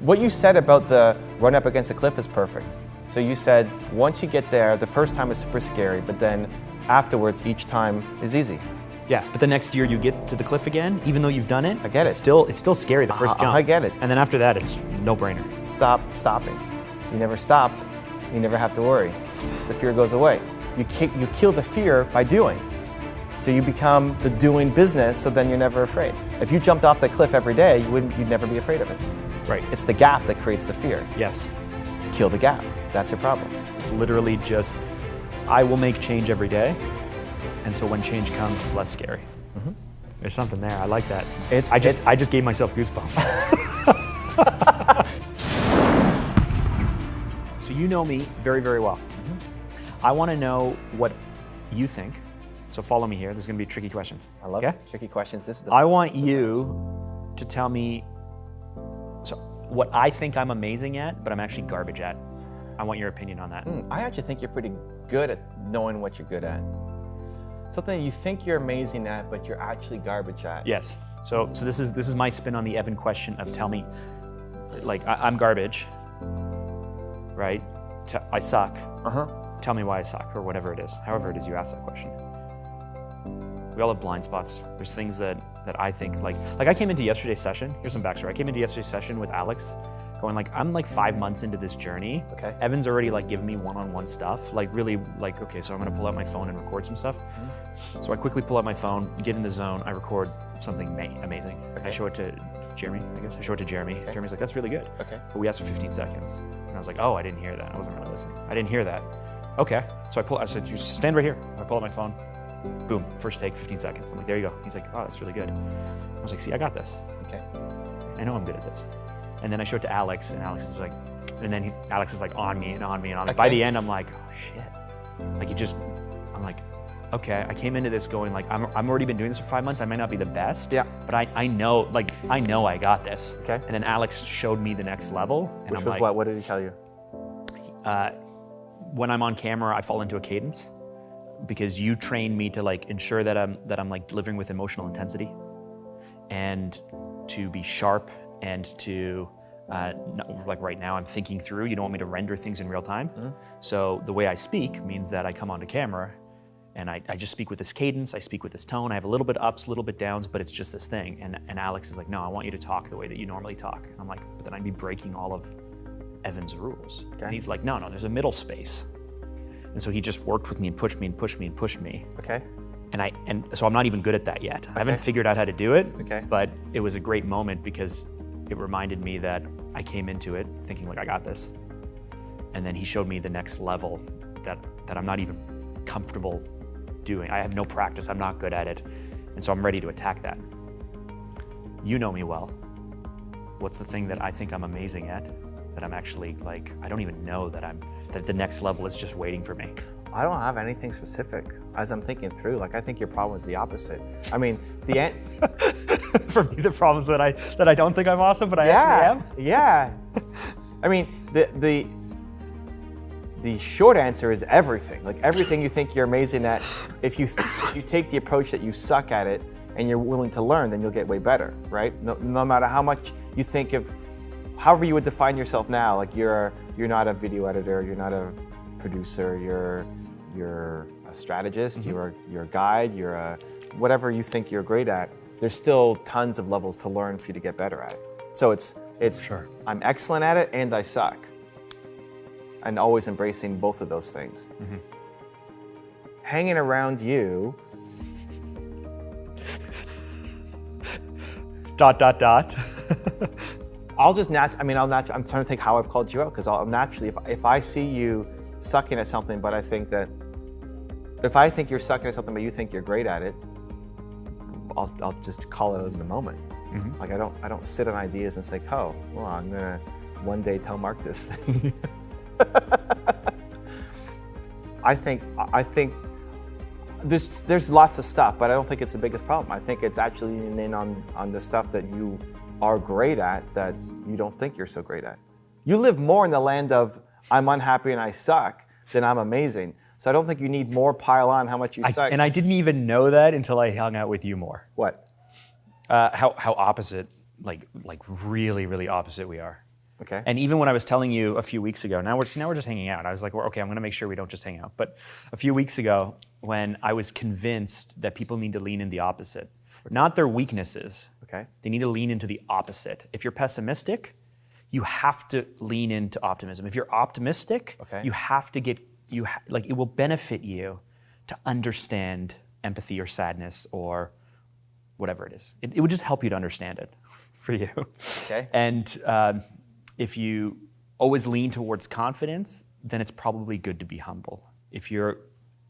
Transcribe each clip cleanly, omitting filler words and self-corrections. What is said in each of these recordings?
What you said about the run up against a cliff is perfect. So you said once you get there, the first time is super scary, but then afterwards, each time is easy. Yeah, but the next year you get to the cliff again, even though you've done it. I get it. It's still scary the first jump. I get it. And then after that, it's no-brainer. Stop stopping. You never stop. You never have to worry. The fear goes away. You kill the fear by doing. So you become the doing business, so then you're never afraid. If you jumped off the cliff every day, you'd never be afraid of it. Right. It's the gap that creates the fear. Yes. Kill the gap. That's your problem. It's literally just, I will make change every day, and so when change comes, it's less scary. Mm-hmm. There's something there. I like that. I just gave myself goosebumps. So you know me very, very well. Mm-hmm. I want to know what you think. So follow me here. This is going to be a tricky question. I love it. Tricky questions. I want you to tell me what I think I'm amazing at, but I'm actually garbage at. I want your opinion on that. I actually think you're pretty good at knowing what you're good at. Something you think you're amazing at, but you're actually garbage at. Yes. So this is my spin on the Evan question of tell me, like I'm garbage, right? I suck. Tell me why I suck, or whatever it is. However it is you ask that question. We all have blind spots. There's things that I think like I came into yesterday's session. Here's some backstory. I came into yesterday's session with Alex, going like, I'm like 5 months into this journey. Okay. Evan's already like giving me one-on-one stuff. Like really like, okay, so I'm gonna pull out my phone and record some stuff. So I quickly pull out my phone, get in the zone, I record something amazing. Okay. I show it to Jeremy, I guess. I show it to Jeremy. Okay. Jeremy's like, that's really good. Okay. But we asked for 15 seconds. And I was like, oh, I didn't hear that. I wasn't really listening. I didn't hear that. Okay. So I said, you stand right here. I pull out my phone. Boom, first take, 15 seconds. I'm like, there you go. He's like, oh, that's really good. I was like, see, I got this. Okay. I know I'm good at this. And then I show it to Alex, and Alex is like, Alex is like on me and on me and on me. Okay. By the end, I'm like, oh shit. Like I'm like, okay, I came into this going like, I'm already been doing this for 5 months. I might not be the best, but I know I got this. Okay. And then Alex showed me the next level. And Which I'm was like, what? What did he tell you? when I'm on camera, I fall into a cadence because you train me to like ensure that I'm like delivering with emotional intensity and to be sharp and to like right now I'm thinking through. You don't want me to render things in real time. So the way I speak means that I come onto camera and I just speak with this cadence, I speak with this tone. I have a little bit ups, a little bit downs, but it's just this thing. And Alex is like, no, I want you to talk the way that you normally talk. And I'm like, but then I'd be breaking all of Evan's rules. Okay. And he's like, no, there's a middle space. And so he just worked with me and pushed me and pushed me and pushed me. Okay. And so I'm not even good at that yet. I haven't figured out how to do it. Okay. But it was a great moment because it reminded me that I came into it thinking like I got this. And then he showed me the next level that I'm not even comfortable doing. I have no practice, I'm not good at it. And so I'm ready to attack that. You know me well. What's the thing that I think I'm amazing at that I'm actually like, I don't even know that the next level is just waiting for me? I don't have anything specific. As I'm thinking through, like I think your problem is the opposite. I mean, for me, the problem is that I don't think I'm awesome, but I actually am. Yeah. I mean, the short answer is everything. Like everything you think you're amazing at, if you take the approach that you suck at it and you're willing to learn, then you'll get way better, right? No matter how much you think of, however you would define yourself now, like you're not a video editor, you're not a producer, you're a strategist, you're a guide, you're a whatever you think you're great at. There's still tons of levels to learn for you to get better at. So it's sure. I'm excellent at it and I suck. And always embracing both of those things. Hanging around you. ... I'm trying to think how I've called you out, because I'll naturally, if I see you sucking at something, but I think that, if I think you're sucking at something, but you think you're great at it, I'll just call it out in the moment. Like I don't sit on ideas and say, oh, well, I'm gonna one day tell Mark this thing. I think there's lots of stuff, but I don't think it's the biggest problem. I think it's actually leaning in on the stuff that you are great at that you don't think you're so great at. You live more in the land of I'm unhappy and I suck than I'm amazing. So I don't think you need more pile on how much you suck. And I didn't even know that until I hung out with you more. What? How opposite, like really, really opposite we are. Okay. And even when I was telling you a few weeks ago, now we're just hanging out. I was like, well, okay, I'm going to make sure we don't just hang out. But a few weeks ago, when I was convinced that people need to lean in the opposite, not their weaknesses. Okay. They need to lean into the opposite. If you're pessimistic, you have to lean into optimism. If you're optimistic, Okay. you have to get it will benefit you to understand empathy or sadness or whatever it is. It would just help you to understand it for you. Okay. And if you always lean towards confidence, then it's probably good to be humble. If you're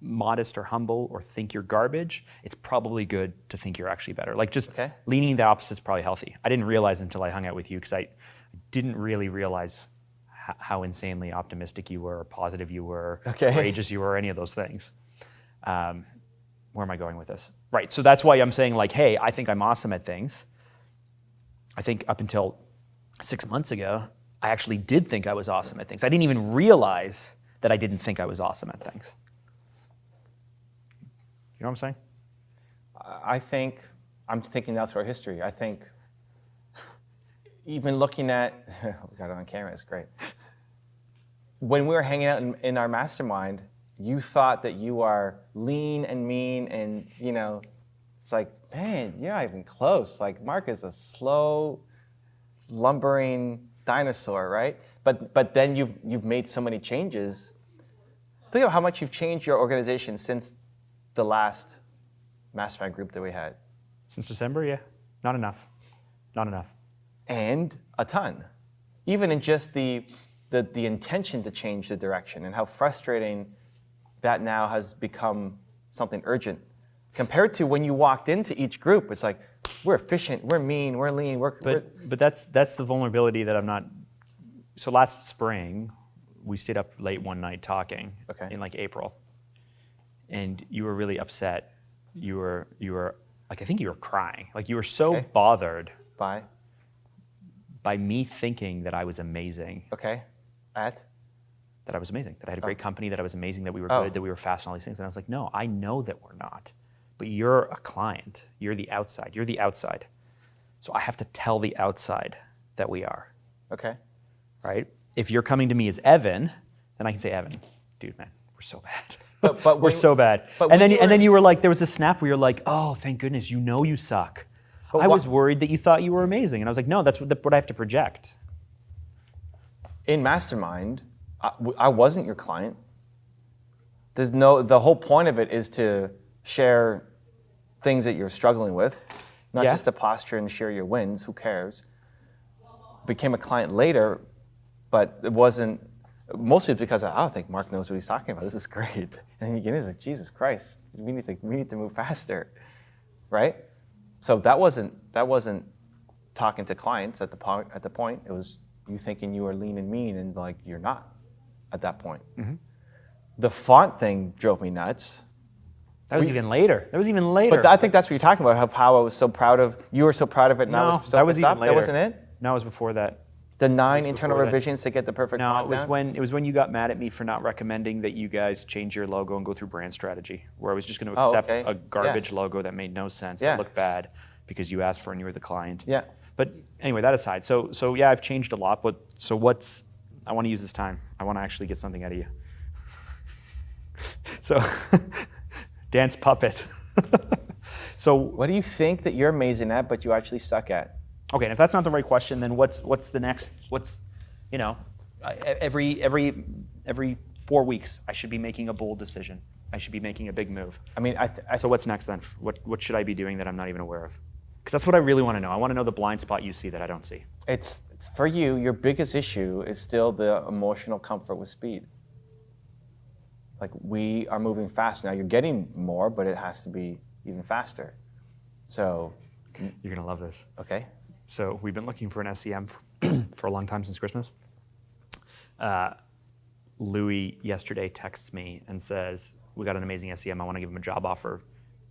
modest or humble or think you're garbage, it's probably good to think you're actually better. Like just Okay. leaning the opposite is probably healthy. I didn't realize until I hung out with you because I didn't really realize how insanely optimistic you were, or positive you were, Okay. courageous you were, any of those things. Where am I going with this? Right, so that's why I'm saying like, hey, I think I'm awesome at things. I think up until 6 months ago, I actually did think I was awesome at things. I didn't even realize that I didn't think I was awesome at things. You know what I'm saying? I think, I'm thinking now through our history, I think even looking at, we got it on camera, it's great. When we were hanging out in our mastermind, you thought that you are lean and mean and, it's like, man, you're not even close. Like Mark is a slow, lumbering dinosaur, right? But then you've made so many changes. Think of how much you've changed your organization since the last mastermind group that we had. Since December, yeah. Not enough. Not enough. And a ton. Even in just the intention to change the direction and how frustrating that now has become something urgent. Compared to when you walked into each group, it's like, we're efficient, we're mean, we're lean, But that's the vulnerability that I'm not. So last spring, we stayed up late one night talking in like April. And you were really upset. You were like, I think you were crying. Like you were so bothered by me thinking that I was amazing. Okay. That I was amazing, that I had a great company, that I was amazing, that we were good, that we were fast and all these things. And I was like, no, I know that we're not. But you're a client. You're the outside. You're the outside. So I have to tell the outside that we are. Okay. Right? If you're coming to me as Evan, then I can say, Evan, dude, man, we're so bad. But we're so bad. And then you were like, there was a snap where you're like, oh, thank goodness, you know you suck. I was worried that you thought you were amazing. And I was like, no, that's what I have to project. In Mastermind, I wasn't your client. The whole point of it is to share things that you're struggling with, not just to posture and share your wins, who cares. Became a client later, but it wasn't, mostly because I don't think Mark knows what he's talking about. This is great. And you like, Jesus Christ, we need to move faster, right? So that wasn't talking to clients at the point. It was you thinking you were lean and mean, and like you're not at that point. Mm-hmm. The font thing drove me nuts. That was even later. But I think that's what you're talking about, of how I was so proud of, you were so proud of it, and I was so that was pissed even off. later. That wasn't it? No, it was before that. The 9 internal revisions to get the perfect font down? It was when you got mad at me for not recommending that you guys change your logo and go through brand strategy, where I was just going to accept a garbage logo that made no sense, that looked bad, because you asked for it and you were the client. Yeah. But anyway, that aside, so yeah, I've changed a lot, but I want to use this time. I want to actually get something out of you. So, dance puppet. So, what do you think that you're amazing at, but you actually suck at? Okay, and if that's not the right question, then what's the next? Every 4 weeks, I should be making a bold decision. I should be making a big move. I mean, so what's next then? What should I be doing that I'm not even aware of? Because that's what I really want to know. I want to know the blind spot you see that I don't see. It's for you. Your biggest issue is still the emotional comfort with speed. Like, we are moving fast now. You're getting more, but it has to be even faster. So you're gonna love this. Okay. So we've been looking for an SEM for a long time, since Christmas. Louis yesterday texts me and says, we got an amazing SEM. I want to give him a job offer,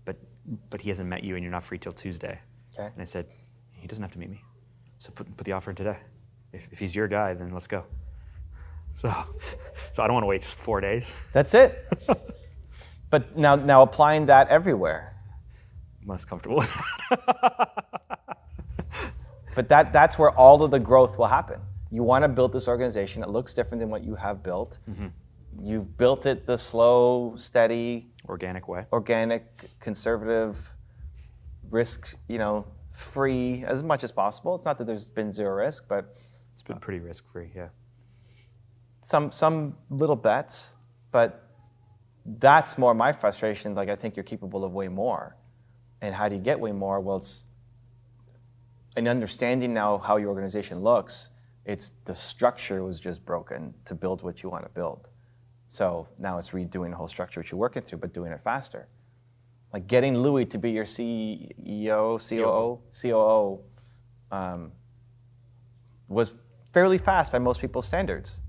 but he hasn't met you and you're not free till Tuesday. Okay. And I said, he doesn't have to meet me. So put the offer in today. If he's your guy, then let's go. So I don't want to wait 4 days. That's it. But now applying that everywhere. I'm less comfortable. But that's where all of the growth will happen. You want to build this organization that looks different than what you have built. You've built it the slow, steady, organic way. Organic, conservative, risk, free as much as possible. It's not that there's been zero risk, but it's been pretty risk-free, yeah. Some little bets, but that's more my frustration. Like, I think you're capable of way more. And how do you get way more? Well, it's an understanding now how your organization looks. It's the structure was just broken to build what you want to build. So now it's redoing the whole structure which you're working through, but doing it faster. Like getting Louis to be your CEO, COO, was fairly fast by most people's standards.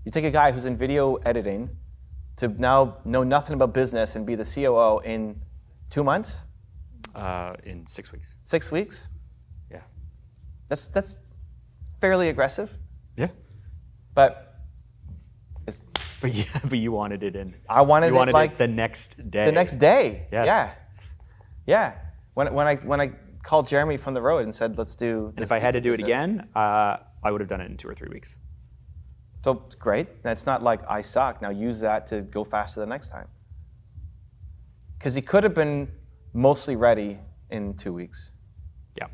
You take a guy who's in video editing to now know nothing about business and be the COO in 2 months? In 6 weeks. 6 weeks? Yeah. That's fairly aggressive. Yeah. But you wanted it in. I wanted it like the next day. The next day. Yes. Yeah. When I called Jeremy from the road and said, let's do this. And if I had to do it again, I would have done it in 2 or 3 weeks. So great. That's not like I suck. Now use that to go faster the next time. Because he could have been mostly ready in 2 weeks. Yeah.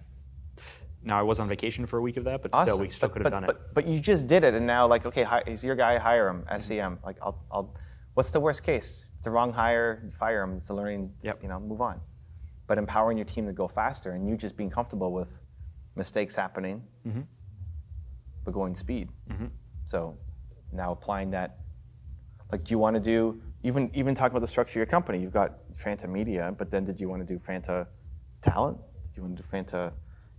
Now I was on vacation for a week of that, but Awesome. still, we still could have done it. But you just did it, and now like, okay, he's your guy, hire him, SEM. Like, I'll. What's the worst case? It's the wrong hire, you fire him. It's a learning. Yep. Move on. But empowering your team to go faster, and you just being comfortable with mistakes happening, but going speed. So now applying that. Like, do you want to do even talking about the structure of your company? You've got Fanta Media, but then did you want to do Fanta Talent? Did you want to do Fanta?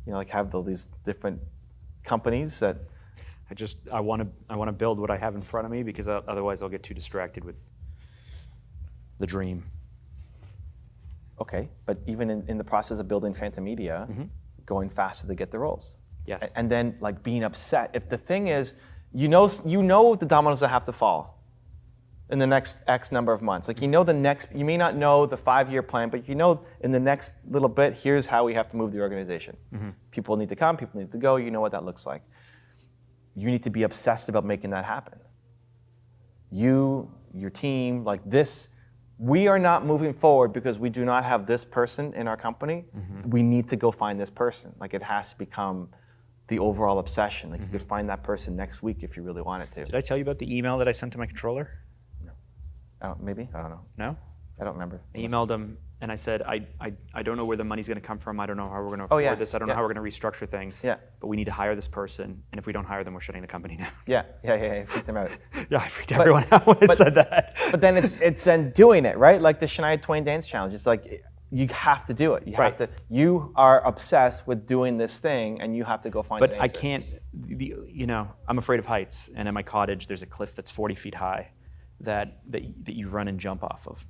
Like have all these different companies that. I want to build what I have in front of me because otherwise I'll get too distracted with the dream. Okay, but even in the process of building Fanta Media, going faster to get the roles. Yes. And then like being upset. If the thing is, you know the dominoes that have to fall in the next X number of months. Like you may not know the 5-year plan, but in the next little bit, here's how we have to move the organization. People need to come, people need to go, you know what that looks like. You need to be obsessed about making that happen. You, your team, like this, we are not moving forward because we do not have this person in our company. We need to go find this person. Like it has to become the overall obsession. Like you could find that person next week if you really wanted to. Did I tell you about the email that I sent to my controller? Maybe? I don't know. No? I don't remember. I emailed him and I said, I don't know where the money's going to come from. I don't know how we're going to afford this. I don't know how we're going to restructure things. Yeah. But we need to hire this person. And if we don't hire them, we're shutting the company down. Yeah. Freaked them out. Yeah, I freaked everyone out when I said that. But then it's then doing it, right? Like the Shania Twain Dance Challenge. It's like you have to do it. You have to. You are obsessed with doing this thing, and you have to go find. But the I answer. can't. I'm afraid of heights, and at my cottage there's a cliff that's 40 feet high, that you run and jump off of,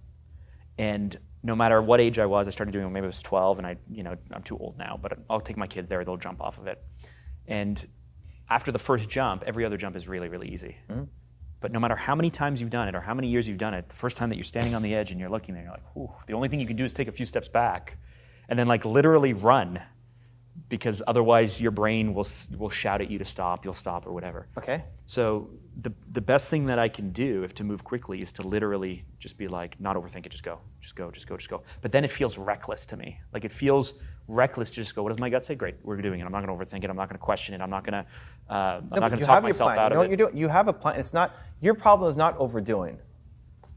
and no matter what age I was, I started doing it. Maybe I was 12, and I'm too old now, but I'll take my kids there. They'll jump off of it, and after the first jump, every other jump is really, really easy. But no matter how many times you've done it or how many years you've done it, the first time that you're standing on the edge and you're looking there, you're like, whew, the only thing you can do is take a few steps back and then like literally run, because otherwise your brain will shout at you to stop, you'll stop or whatever. Okay. So the best thing that I can do to move quickly is to literally just be like, not overthink it, just go. But then it feels reckless to me. Like it feels reckless to just go, what does my gut say? Great, we're doing it. I'm not going to overthink it. I'm not going to question it. I'm not going to talk myself out of it. You know what you're doing? You have a plan. It's not, your problem is not overdoing.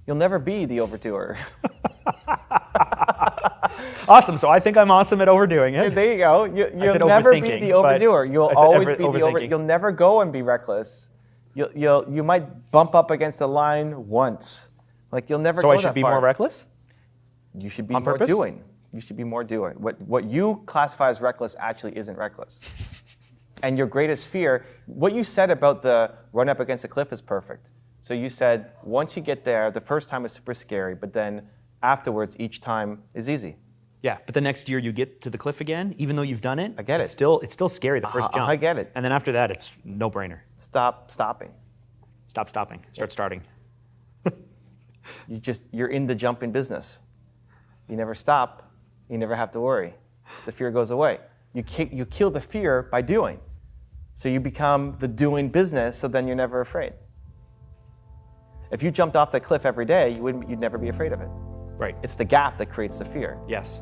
You'll never be the overdoer. Awesome. So I think I'm awesome at overdoing it. There you go. You'll never be the overdoer. You'll always be the overthinker. You'll never go and be reckless. You might bump up against a line once. Like you'll never. So go I should be more reckless? You should be on more purpose? doing. You should be more doing. What you classify as reckless actually isn't reckless. And your greatest fear, what you said about the run up against a cliff is perfect. So you said once you get there, the first time is super scary, but then afterwards, each time is easy. Yeah, but the next year you get to the cliff again, even though you've done it. I get it. It's still scary the first jump. I get it. And then after that, it's no brainer. Stop stopping. Stop stopping. Start starting. You're in the jumping business. You never stop. You never have to worry. The fear goes away. You kill the fear by doing. So you become the doing business, so then you're never afraid. If you jumped off that cliff every day, you'd never be afraid of it. Right. It's the gap that creates the fear. Yes.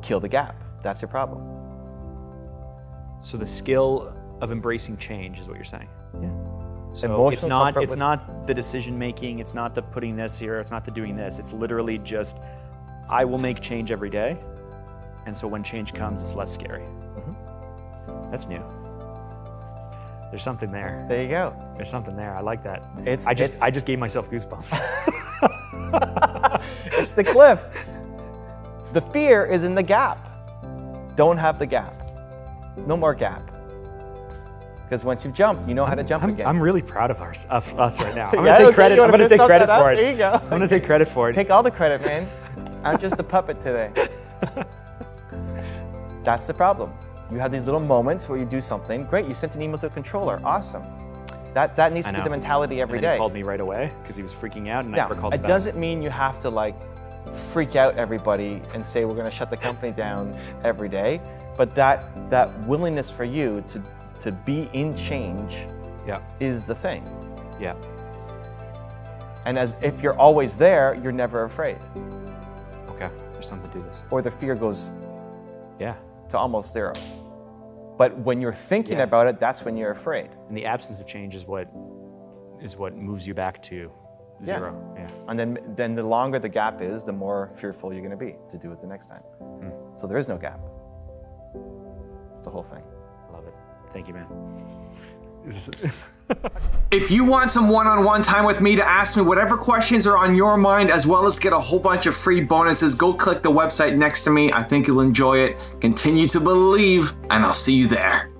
Kill the gap. That's your problem. So the skill of embracing change is what you're saying. Yeah. So it's not the decision making, it's not the putting this here, it's not the doing this. It's literally just, I will make change every day. And so when change comes, it's less scary. Mm-hmm. That's new. There's something there. There you go. There's something there. I like that. I just gave myself goosebumps. It's the cliff. The fear is in the gap. Don't have the gap. No more gap. Because once you've jumped, you know how to jump again. I'm really proud of us right now. I'm gonna take credit. I'm gonna take credit for it. There you go. I'm gonna take credit for it. Take all the credit, man. I'm just a puppet today. That's the problem. You have these little moments where you do something. Great, you sent an email to a controller. Awesome. That needs to be the mentality every day. He called me right away because he was freaking out, and I never called him back. It doesn't mean you have to like freak out everybody and say we're going to shut the company down every day. But that willingness for you to be in change is the thing. Yeah. And as if you're always there, you're never afraid. Okay, there's something to this. Or the fear goes to almost zero. But when you're thinking about it, that's when you're afraid. And the absence of change is what moves you back to zero. Yeah. And then the longer the gap is, the more fearful you're going to be to do it the next time. So there is no gap. The whole thing. I love it. Thank you, man. If you want some one-on-one time with me to ask me whatever questions are on your mind, as well as get a whole bunch of free bonuses, go click the website next to me. I think you'll enjoy it. Continue to believe, and I'll see you there.